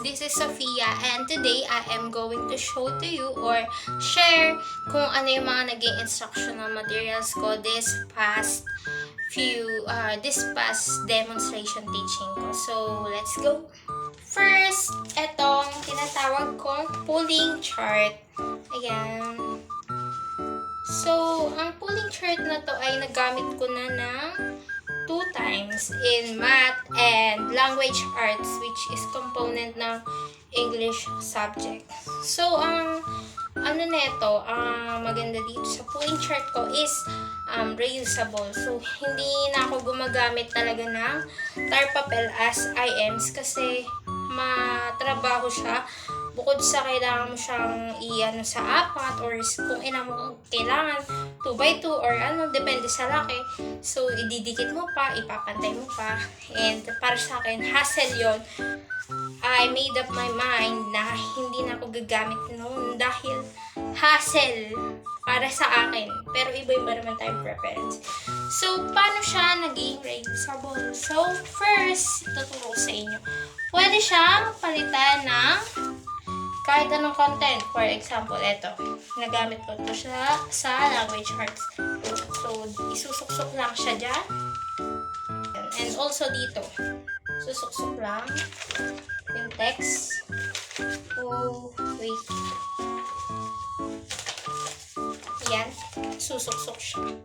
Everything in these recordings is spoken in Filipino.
this is Sophia and today I am going to show to you or share kung ano yung mga naging instructional materials ko this past demonstration teaching ko. So, let's go! First, etong tinatawag kong pulling chart. Ayan. So, ang pulling chart na to ay nagamit ko na ng 2 times in math and language arts, which is component ng English subject. So, ang maganda dito sa pulling chart ko is reusable. So, hindi na ako gumagamit talaga ng tar papel as IMs kasi matrabaho siya. Bukod sa kailangan mo siyang i-ano sa apat or kung ilan mo kailangan 2x2 or depende sa laki. So, ididikit mo pa, ipapantay mo pa. And para sa akin, hassle yon. I made up my mind na hindi na ako gagamit noon dahil hassle para sa akin. Pero iba-iba naman tayong preference. So, paano siya naging reusable? So, first, tuturo ko sa inyo. Pwede siyang palitan ng kahit anong content. For example, ito. Nagamit ko ito siya sa language arts. So, isusuksok lang siya dyan. And also dito. Susuksok lang yung text. Oh, wait. Yan. Susuksok siya.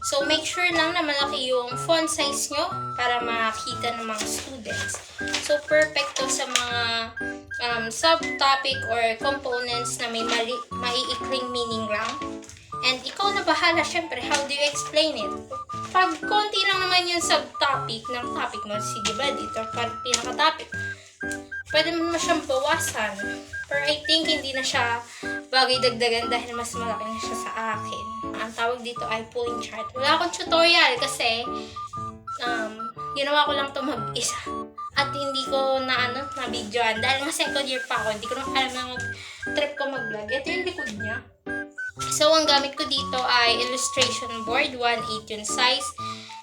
So, make sure lang na malaki yung font size nyo para makita ng mga students. So, perfect to sa mga subtopic or components na may maiikling meaning lang. And ikaw na bahala, syempre, how do you explain it? Pag konti lang naman yung subtopic ng topic mo, sige ba, dito, pinaka-topic, pwede mo siyang bawasan. Pero I think hindi na siya bagay dagdagan dahil mas malaki na siya sa akin. Ang tawag dito ay pulling chart. Wala akong tutorial kasi ginawa ko lang ito mag-isa. At hindi ko na videoan. Dahil nga second year pa ako, hindi ko na alam na trip ko mag-vlog. Ito yung likod niya. So, ang gamit ko dito ay illustration board, 1/8 yung size.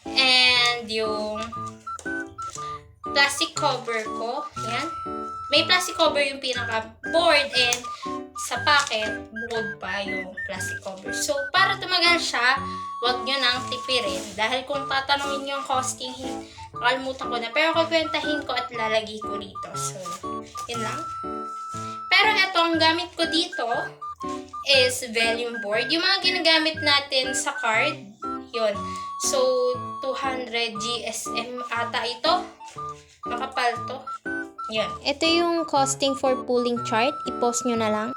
And yung plastic cover ko. Yan. May plastic cover yung pinaka-board and sa packet, bukod pa yung plastic cover. So, para tumagal siya, wag nyo nang tipirin. Dahil kung tatanungin nyo ang costing, nakalimutan ko na. Pero kukwentahin ko at lalagay ko dito. So, yun lang. Pero ito, ang gamit ko dito is vellum board. Yung mga ginagamit natin sa card, yun. So, 200 GSM ata ito. Makapal to. Yun. Ito yung costing for pulling chart. I-post nyo na lang.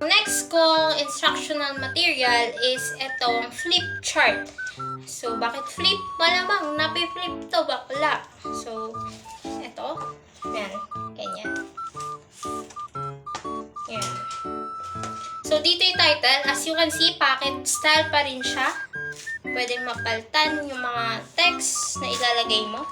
Next kong instructional material is itong flip chart. So, bakit flip? Malamang, napi-flip to, bakla. So, ito. Yan. Ganyan. Yan. So, dito yung title. As you can see, packet style pa rin siya. Pwedeng mapalitan yung mga text na ilalagay mo.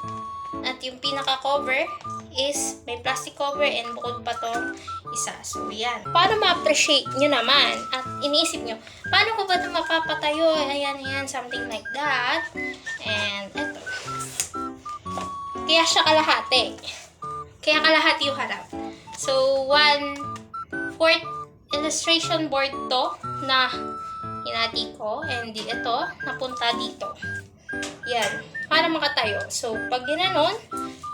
At yung pinaka-cover is may plastic cover and bukod pa tong isa. So, yan. Para ma-appreciate nyo naman at iniisip nyo, paano ko ba ito mapapatayo? Ayan, something like that. And, eto. Kaya siya kalahati. Kaya kalahati yung harap. So, 1/4 illustration board to na hinati ko. And ito, napunta dito. Yan. Para makatayo. So, pag ginanon,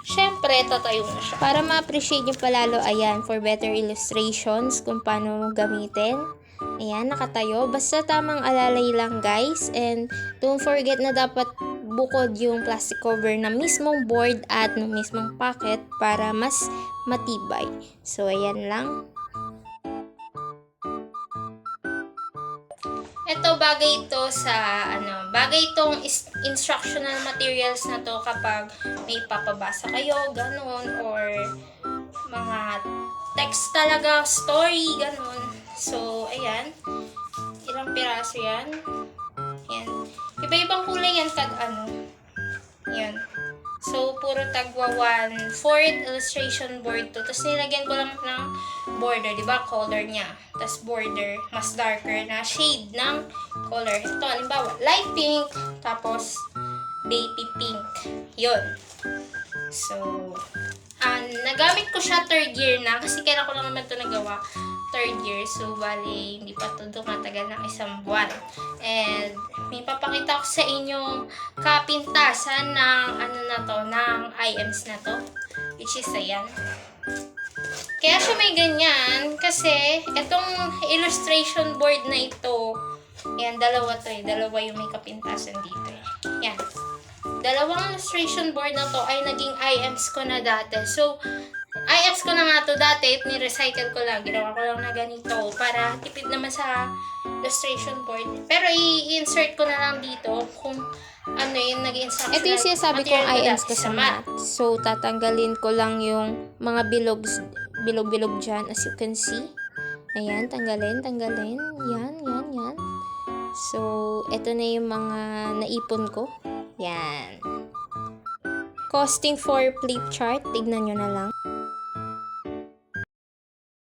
syempre, tatayo na siya. Para ma-appreciate nyo palalo, ayan, for better illustrations kung paano gamitin. Ayan, nakatayo. Basta tamang alalay lang, guys. And don't forget na dapat bukod yung plastic cover na mismong board at ng mismong packet para mas matibay. So, ayan lang. Ito, bagay ito sa, bagay itong instructional materials na to kapag may papabasa kayo, ganun, or mga text talaga, story, ganun. So, ayan. Ilang piraso yan. Ayan. Iba-ibang kulay yan Ayan. So, puro tagwa 1/4 illustration board to. Tapos, nilagyan ko lang ng border, di ba? Color niya. Tapos, border, mas darker na shade ng color. Ito, halimbawa, light pink, tapos, baby pink. Yun. So, nagamit ko siya 3rd year na kasi kailan ko lang naman ito nagawa. 3rd year. So, bali, hindi pa ito tumatagal ng 1 buwan. And, may papakita ko sa inyo kapintasan ng ng IMs na to. Which is, ayan. Kaya siya may ganyan kasi itong illustration board na ito, yan, dalawa to eh. Dalawa yung may kapintasan dito eh. Yan. Dalawang illustration board na to ay naging IMs ko na dati. So, IMs ko na nga to dati, ni-recycle ko lang. Ginawa ko lang na ganito para tipid naman sa illustration board. Pero i-insert ko na lang dito kung ano yung nag-instruction. Ito yung sinasabi kong IMs ko sa math. So, tatanggalin ko lang yung mga bilog-bilog dyan as you can see. Ayan, tanggalin. Yan. So, ito na yung mga naipon ko. Yan. Costing for flip chart. Tignan nyo na lang.